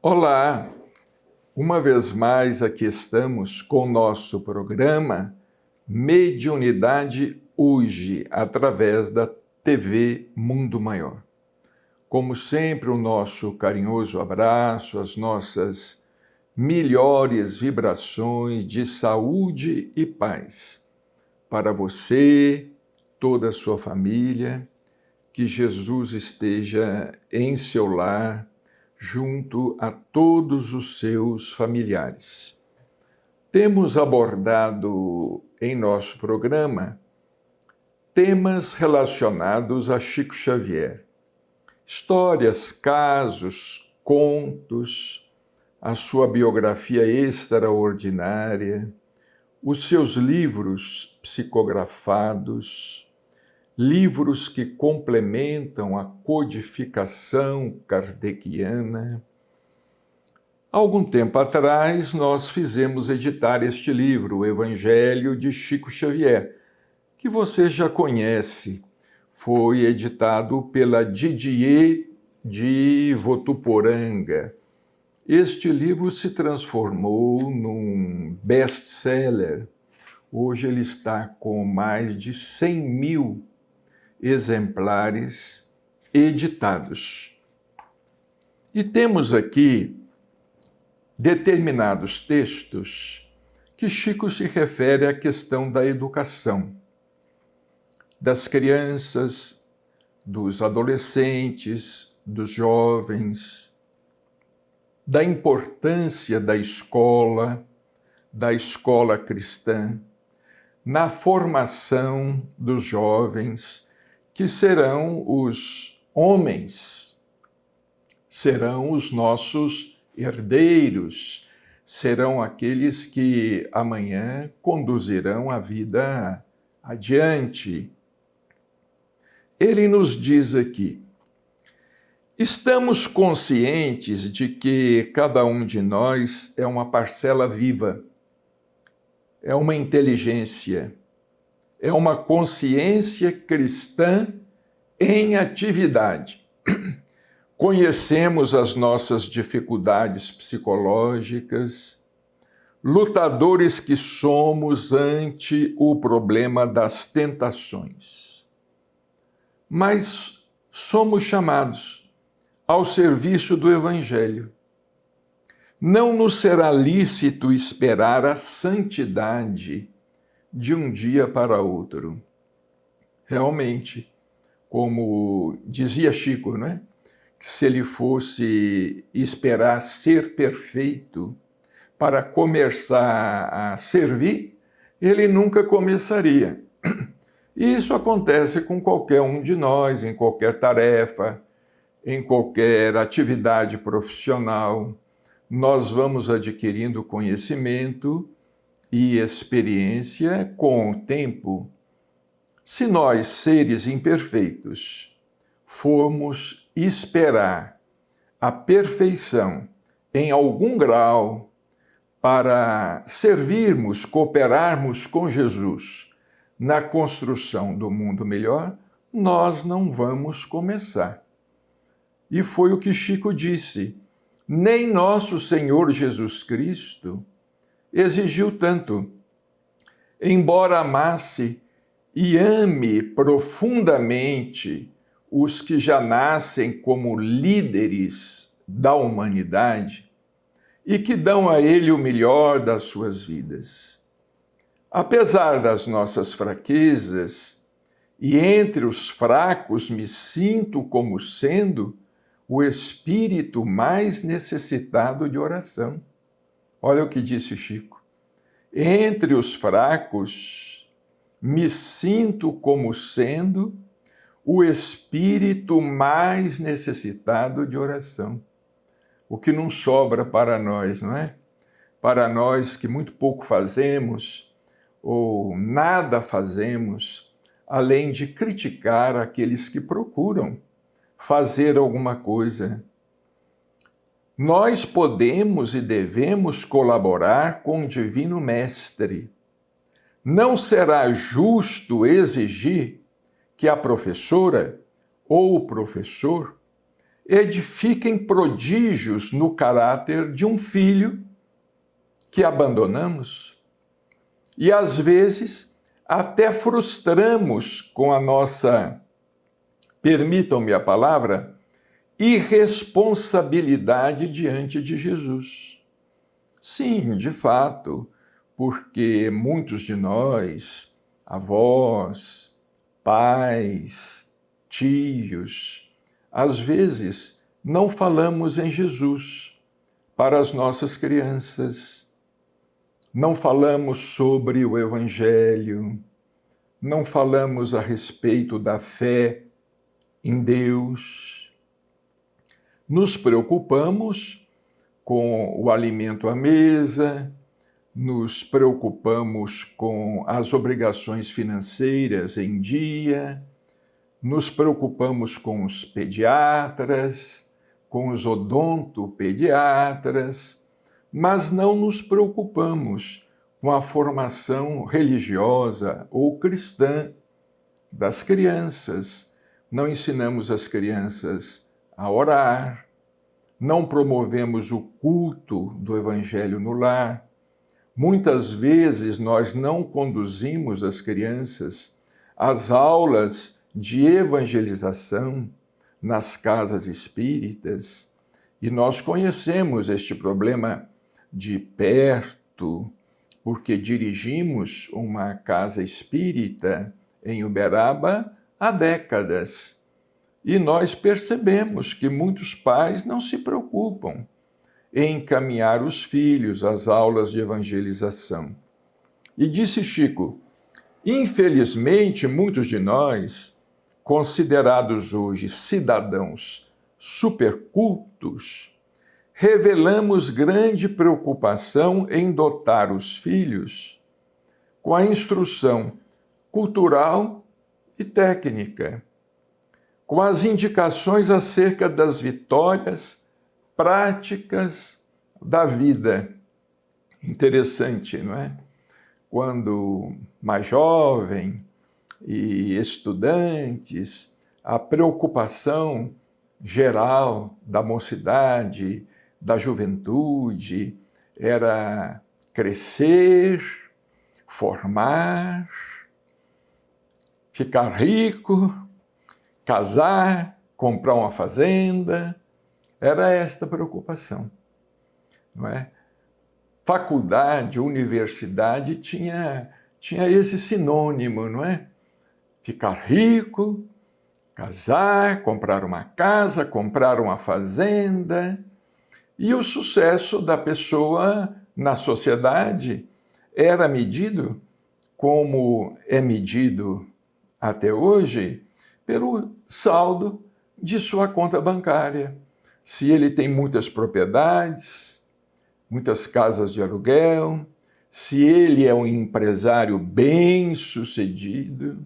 Olá, uma vez mais aqui estamos com o nosso programa Mediunidade Hoje, através da TV Mundo Maior. Como sempre, o nosso carinhoso abraço, as nossas melhores vibrações de saúde e paz para você, toda a sua família, que Jesus esteja em seu lar, junto a todos os seus familiares. Temos abordado em nosso programa temas relacionados a Chico Xavier. Histórias, casos, contos, a sua biografia extraordinária, os seus livros psicografados, livros que complementam a codificação kardeciana. Há algum tempo atrás, nós fizemos editar este livro, o Evangelho de Chico Xavier, que você já conhece. Foi editado pela Didier de Votuporanga. Este livro se transformou num best-seller. Hoje ele está com mais de 100 mil exemplares editados. E temos aqui determinados textos que Chico se refere à questão da educação, das crianças, dos adolescentes, dos jovens, da importância da escola cristã, na formação dos jovens, que serão os homens, serão os nossos herdeiros, serão aqueles que amanhã conduzirão a vida adiante. Ele nos diz aqui: estamos conscientes de que cada um de nós é uma parcela viva, é uma inteligência, é uma consciência cristã em atividade. Conhecemos as nossas dificuldades psicológicas, lutadores que somos ante o problema das tentações. Mas somos chamados ao serviço do Evangelho. Não nos será lícito esperar a santidade de um dia para outro. Realmente, como dizia Chico, né? Que se ele fosse esperar ser perfeito para começar a servir, ele nunca começaria. E isso acontece com qualquer um de nós, em qualquer tarefa, em qualquer atividade profissional. Nós vamos adquirindo conhecimento e experiência com o tempo. Se nós, seres imperfeitos, formos esperar a perfeição em algum grau para servirmos, cooperarmos com Jesus na construção do mundo melhor, nós não vamos começar. E foi o que Chico disse: nem nosso Senhor Jesus Cristo exigiu tanto. Embora amasse e ame profundamente os que já nascem como líderes da humanidade e que dão a ele o melhor das suas vidas. Apesar das nossas fraquezas, e entre os fracos me sinto como sendo o espírito mais necessitado de oração. Olha o que disse Chico. Entre os fracos, me sinto como sendo o espírito mais necessitado de oração. O que não sobra para nós, não é? Para nós que muito pouco fazemos, ou nada fazemos, além de criticar aqueles que procuram fazer alguma coisa. Nós podemos e devemos colaborar com o Divino Mestre. Não será justo exigir que a professora ou o professor edifiquem prodígios no caráter de um filho que abandonamos. E às vezes até frustramos com a nossa, permitam-me a palavra, irresponsabilidade diante de Jesus. Sim, de fato, porque muitos de nós, avós, pais, tios, às vezes não falamos em Jesus para as nossas crianças, não falamos sobre o Evangelho, não falamos a respeito da fé em Deus. Nos preocupamos com o alimento à mesa, nos preocupamos com as obrigações financeiras em dia, nos preocupamos com os pediatras, com os odontopediatras, mas não nos preocupamos com a formação religiosa ou cristã das crianças. Não ensinamos as crianças a orar, não promovemos o culto do Evangelho no lar. Muitas vezes nós não conduzimos as crianças às aulas de evangelização nas casas espíritas, e nós conhecemos este problema de perto, porque dirigimos uma casa espírita em Uberaba há décadas. E nós percebemos que muitos pais não se preocupam em encaminhar os filhos às aulas de evangelização. E disse Chico, infelizmente, muitos de nós, considerados hoje cidadãos supercultos, revelamos grande preocupação em dotar os filhos com a instrução cultural e técnica, com as indicações acerca das vitórias práticas da vida. Interessante, não é? Quando mais jovem e estudantes, a preocupação geral da mocidade, da juventude, era crescer, formar, ficar rico, casar, comprar uma fazenda. Era esta a preocupação, não é? Faculdade, universidade tinha esse sinônimo, não é? Ficar rico, casar, comprar uma casa, comprar uma fazenda. E o sucesso da pessoa na sociedade era medido, como é medido até hoje, pelo saldo de sua conta bancária. Se ele tem muitas propriedades, muitas casas de aluguel, se ele é um empresário bem-sucedido,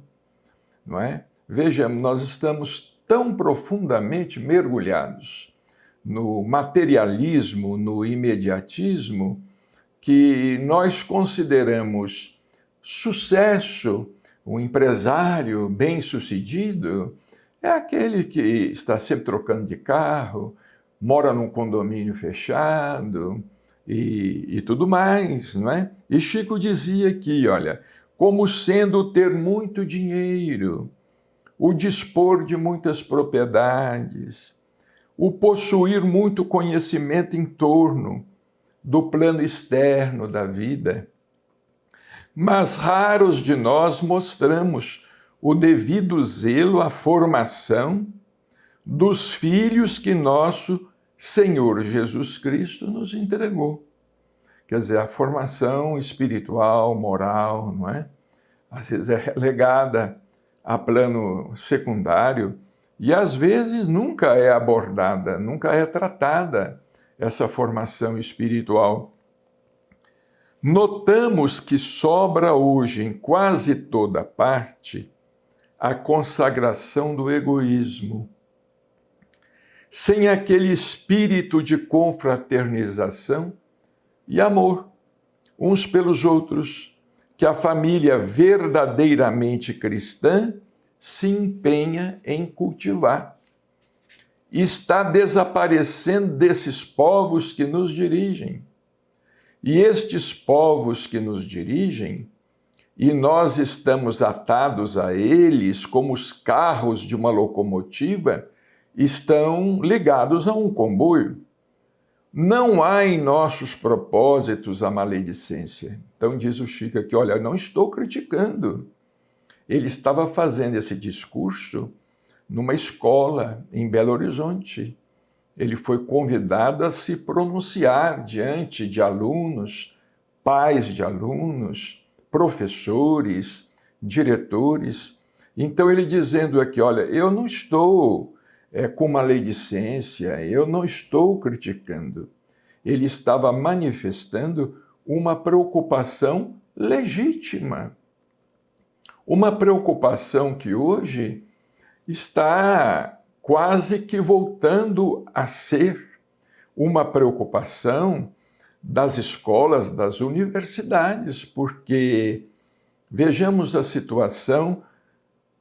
não é? Veja, nós estamos tão profundamente mergulhados no materialismo, no imediatismo, que nós consideramos sucesso, um empresário bem-sucedido, é aquele que está sempre trocando de carro, mora num condomínio fechado e tudo mais, não é? E Chico dizia aqui, olha, como sendo ter muito dinheiro, o dispor de muitas propriedades, o possuir muito conhecimento em torno do plano externo da vida. Mas raros de nós mostramos o devido zelo à formação dos filhos que nosso Senhor Jesus Cristo nos entregou. Quer dizer, a formação espiritual, moral, não é? Às vezes é relegada a plano secundário e às vezes nunca é abordada, nunca é tratada essa formação espiritual. Notamos que sobra hoje em quase toda parte a consagração do egoísmo. Sem aquele espírito de confraternização e amor uns pelos outros, que a família verdadeiramente cristã se empenha em cultivar. está desaparecendo desses povos que nos dirigem. E estes povos que nos dirigem, e nós estamos atados a eles como os carros de uma locomotiva, estão ligados a um comboio. Não há em nossos propósitos a maledicência. Então diz o Chico aqui, olha, não estou criticando. Ele estava fazendo esse discurso numa escola em Belo Horizonte. Ele foi convidado a se pronunciar diante de alunos, pais de alunos, professores, diretores. Então ele dizendo aqui, olha, eu não estou com maledicência, eu não estou criticando. Ele estava manifestando uma preocupação legítima. Uma preocupação que hoje está quase que voltando a ser uma preocupação das escolas, das universidades, porque vejamos a situação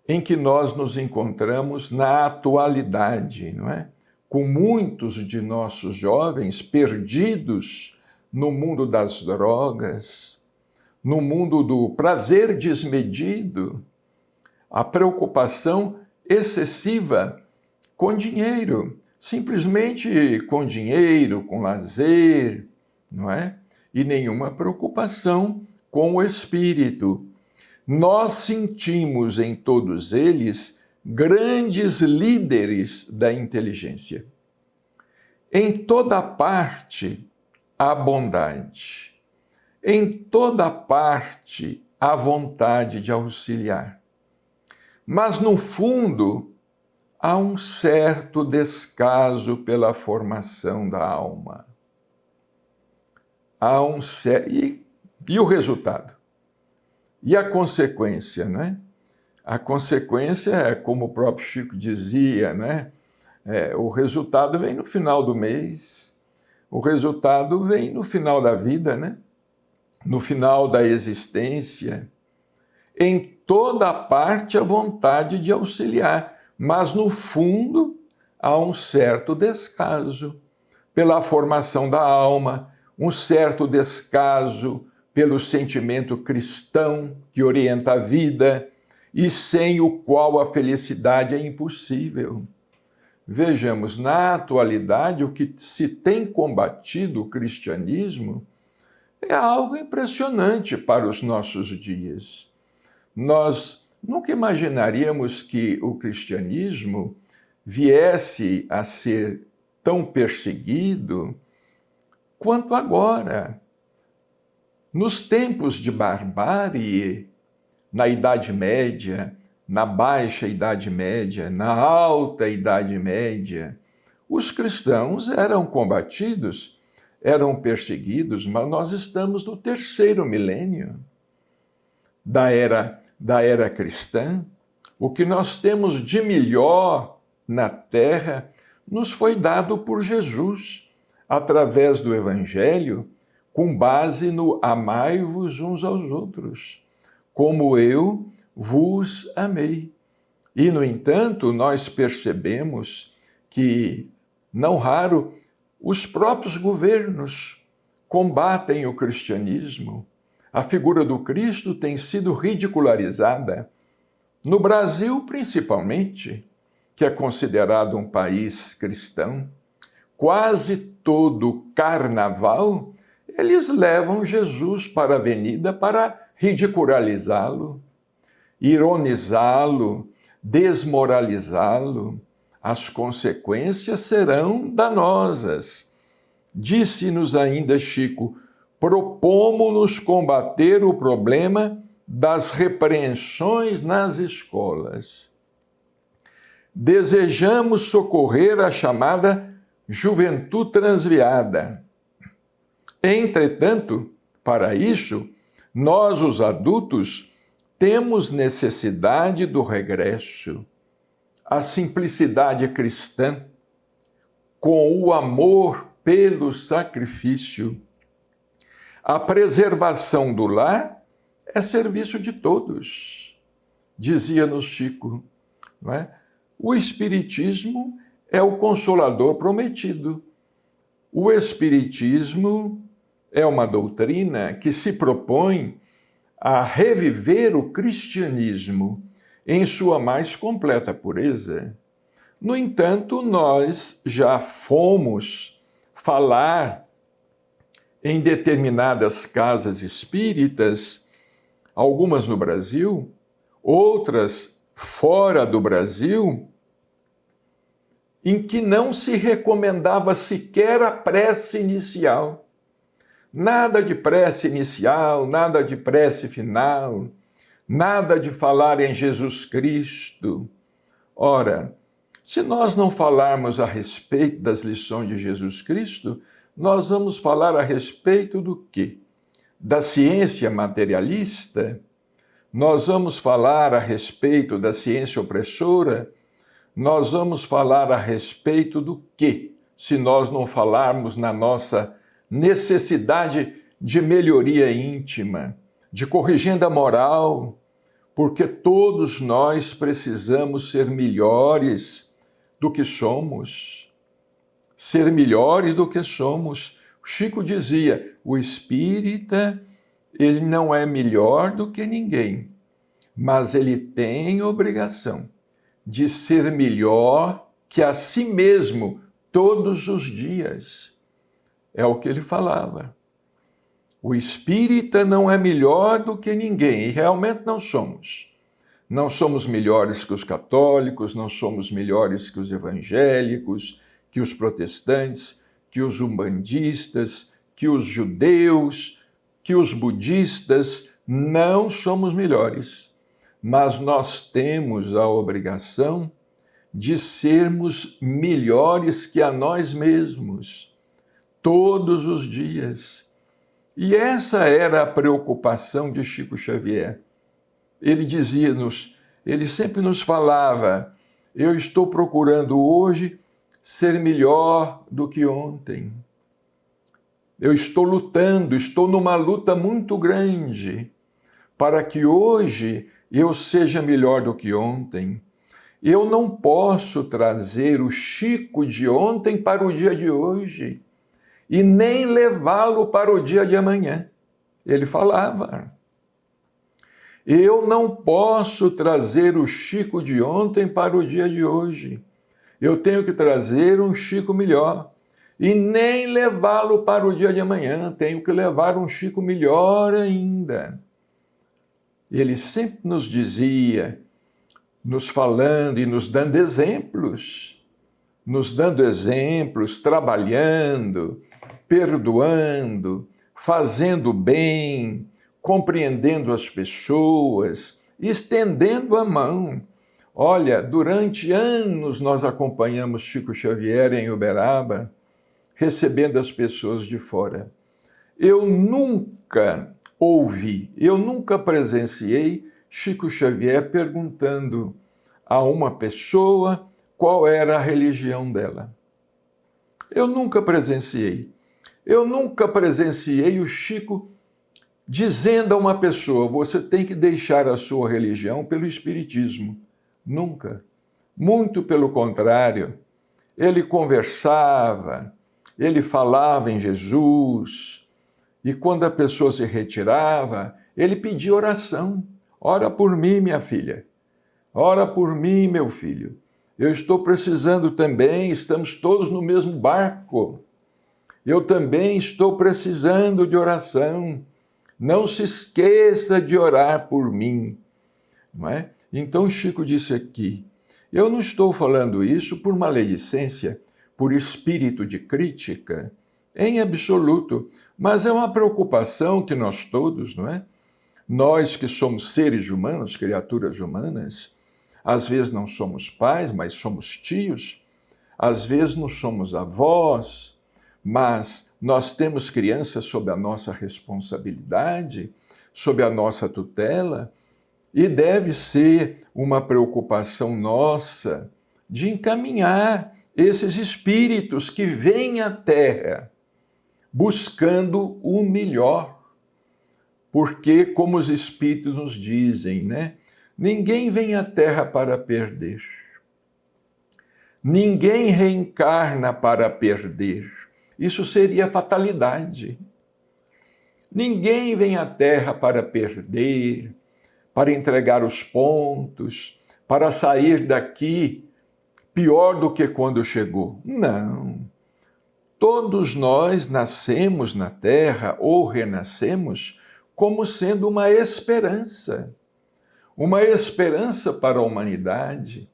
em que nós nos encontramos na atualidade, não é? Com muitos de nossos jovens perdidos no mundo das drogas, no mundo do prazer desmedido, a preocupação excessiva com dinheiro, simplesmente com dinheiro, com lazer, não é? E nenhuma preocupação com o espírito. Nós sentimos em todos eles grandes líderes da inteligência. Em toda parte há bondade. Em toda parte há vontade de auxiliar. Mas, no fundo, há um certo descaso pela formação da alma. Há um certo... E o resultado? E a consequência, não é? A consequência é, como o próprio Chico dizia, né? O resultado vem no final do mês, o resultado vem no final da vida, né? No final da existência. Em toda parte a vontade de auxiliar, mas no fundo há um certo descaso pela formação da alma, um certo descaso pelo sentimento cristão que orienta a vida e sem o qual a felicidade é impossível. Vejamos, na atualidade, o que se tem combatido o cristianismo é algo impressionante para os nossos dias. Nós nunca imaginaríamos que o cristianismo viesse a ser tão perseguido quanto agora. Nos tempos de barbárie, na Idade Média, na Baixa Idade Média, na Alta Idade Média, os cristãos eram combatidos, eram perseguidos, mas nós estamos no 3º milênio da era cristã. O que nós temos de melhor na Terra nos foi dado por Jesus, através do Evangelho, com base no amai-vos uns aos outros, como eu vos amei. E, no entanto, nós percebemos que, não raro, os próprios governos combatem o cristianismo. A figura do Cristo tem sido ridicularizada, no Brasil principalmente, que é considerado um país cristão. Quase todo carnaval eles levam Jesus para a avenida para ridicularizá-lo, ironizá-lo, desmoralizá-lo. As consequências serão danosas. Disse-nos ainda Chico, propomos-nos combater o problema das repreensões nas escolas. Desejamos socorrer a chamada juventude transviada. Entretanto, para isso, nós, os adultos, temos necessidade do regresso à simplicidade cristã, com o amor pelo sacrifício. A preservação do lar é serviço de todos, dizia-nos Chico, não é? O Espiritismo é o Consolador prometido. O Espiritismo é uma doutrina que se propõe a reviver o cristianismo em sua mais completa pureza. No entanto, nós já fomos falar em determinadas casas espíritas, algumas no Brasil, outras fora do Brasil, em que não se recomendava sequer a prece inicial. Nada de prece inicial, nada de prece final, nada de falar em Jesus Cristo. Ora, se nós não falarmos a respeito das lições de Jesus Cristo, nós vamos falar a respeito do quê? Da ciência materialista? Nós vamos falar a respeito da ciência opressora? Nós vamos falar a respeito do quê? Se nós não falarmos na nossa necessidade de melhoria íntima, de corrigenda moral, porque todos nós precisamos ser melhores do que somos. Ser melhores do que somos. Chico dizia, o espírita, ele não é melhor do que ninguém, mas ele tem obrigação de ser melhor que a si mesmo todos os dias. É o que ele falava. O espírita não é melhor do que ninguém, e realmente não somos. Não somos melhores que os católicos, não somos melhores que os evangélicos, que os protestantes, que os umbandistas, que os judeus, que os budistas. Não somos melhores, mas nós temos a obrigação de sermos melhores que a nós mesmos, todos os dias. E essa era a preocupação de Chico Xavier. Ele dizia-nos, ele sempre nos falava, eu estou procurando hoje ser melhor do que ontem. Eu estou lutando, estou numa luta muito grande para que hoje eu seja melhor do que ontem. Eu não posso trazer o Chico de ontem para o dia de hoje e nem levá-lo para o dia de amanhã. Ele falava. Eu não posso trazer o Chico de ontem para o dia de hoje. Eu tenho que trazer um Chico melhor. E nem levá-lo para o dia de amanhã. Tenho que levar um Chico melhor ainda. Ele sempre nos dizia, nos falando e nos dando exemplos, trabalhando, perdoando, fazendo bem, compreendendo as pessoas, estendendo a mão. Olha, durante anos nós acompanhamos Chico Xavier em Uberaba, recebendo as pessoas de fora. Eu nunca ouvi, eu nunca presenciei Chico Xavier perguntando a uma pessoa qual era a religião dela. Eu nunca presenciei. Eu nunca presenciei o Chico dizendo a uma pessoa, você tem que deixar a sua religião pelo Espiritismo. Nunca. Muito pelo contrário. Ele conversava, ele falava em Jesus, e quando a pessoa se retirava, ele pedia oração. Ora por mim, minha filha. Ora por mim, meu filho. Eu estou precisando também, estamos todos no mesmo barco. Eu também estou precisando de oração. Não se esqueça de orar por mim. Não é? Então Chico disse aqui, eu não estou falando isso por maledicência, por espírito de crítica, em absoluto, mas é uma preocupação que nós todos, não é? Nós que somos seres humanos, criaturas humanas, às vezes não somos pais, mas somos tios, às vezes não somos avós, mas nós temos crianças sob a nossa responsabilidade, sob a nossa tutela, e deve ser uma preocupação nossa de encaminhar esses espíritos que vêm à Terra buscando o melhor. Porque, como os espíritos nos dizem, né? Ninguém vem à Terra para perder. Ninguém reencarna para perder. Isso seria fatalidade. Ninguém vem à Terra para perder, para entregar os pontos, para sair daqui pior do que quando chegou. Não. Todos nós nascemos na Terra ou renascemos como sendo uma esperança para a humanidade,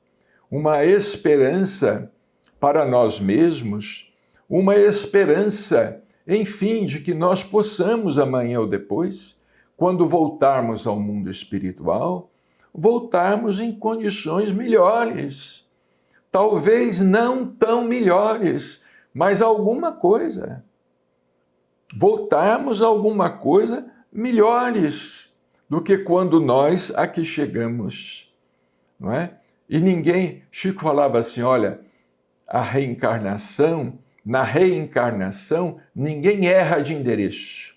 uma esperança para nós mesmos, uma esperança, enfim, de que nós possamos amanhã ou depois, quando voltarmos ao mundo espiritual, voltarmos em condições melhores. Talvez não tão melhores, mas alguma coisa. Voltarmos a alguma coisa melhores do que quando nós aqui chegamos, não é? E Chico falava assim, olha, na reencarnação, ninguém erra de endereço.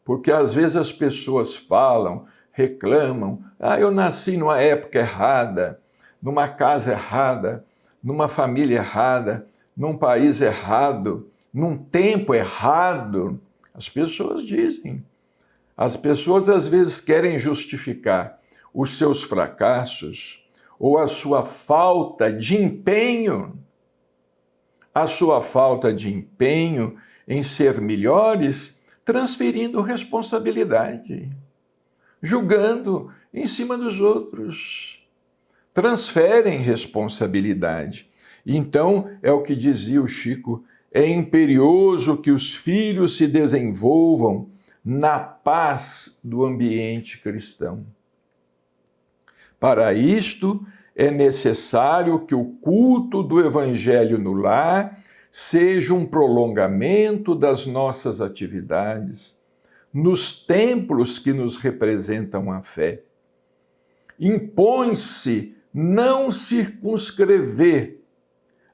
Porque às vezes as pessoas falam, reclamam, eu nasci numa época errada, numa casa errada, numa família errada, num país errado, num tempo errado. As pessoas dizem. As pessoas às vezes querem justificar os seus fracassos ou a sua falta de empenho, em ser melhores, transferindo responsabilidade, julgando em cima dos outros. Transferem responsabilidade. Então, é o que dizia o Chico, é imperioso que os filhos se desenvolvam na paz do ambiente cristão. Para isto, é necessário que o culto do Evangelho no lar seja um prolongamento das nossas atividades, nos templos que nos representam a fé. Impõe-se não circunscrever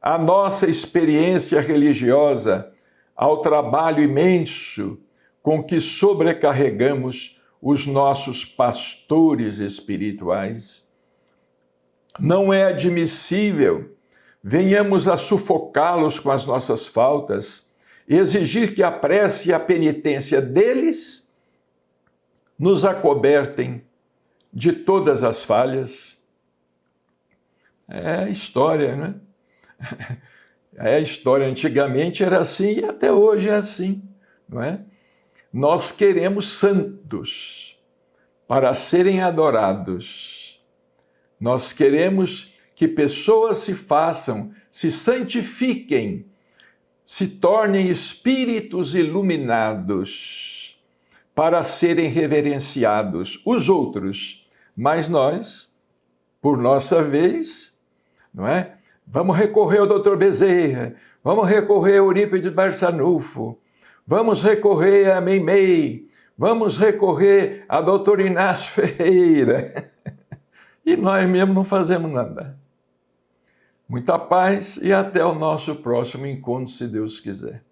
a nossa experiência religiosa ao trabalho imenso com que sobrecarregamos os nossos pastores espirituais. Não é admissível venhamos a sufocá-los com as nossas faltas, exigir que a prece e a penitência deles nos acobertem de todas as falhas. É a história, né? É a história. Antigamente era assim e até hoje é assim, não é? Nós queremos santos para serem adorados. Nós queremos que pessoas se santifiquem, se tornem espíritos iluminados para serem reverenciados. Os outros, mas nós, por nossa vez, não é? Vamos recorrer ao Dr. Bezerra, vamos recorrer ao Eurípides Barçanufo, vamos recorrer a Meimei, vamos recorrer a Dr. Inácio Ferreira. E nós mesmos não fazemos nada. Muita paz e até o nosso próximo encontro, se Deus quiser.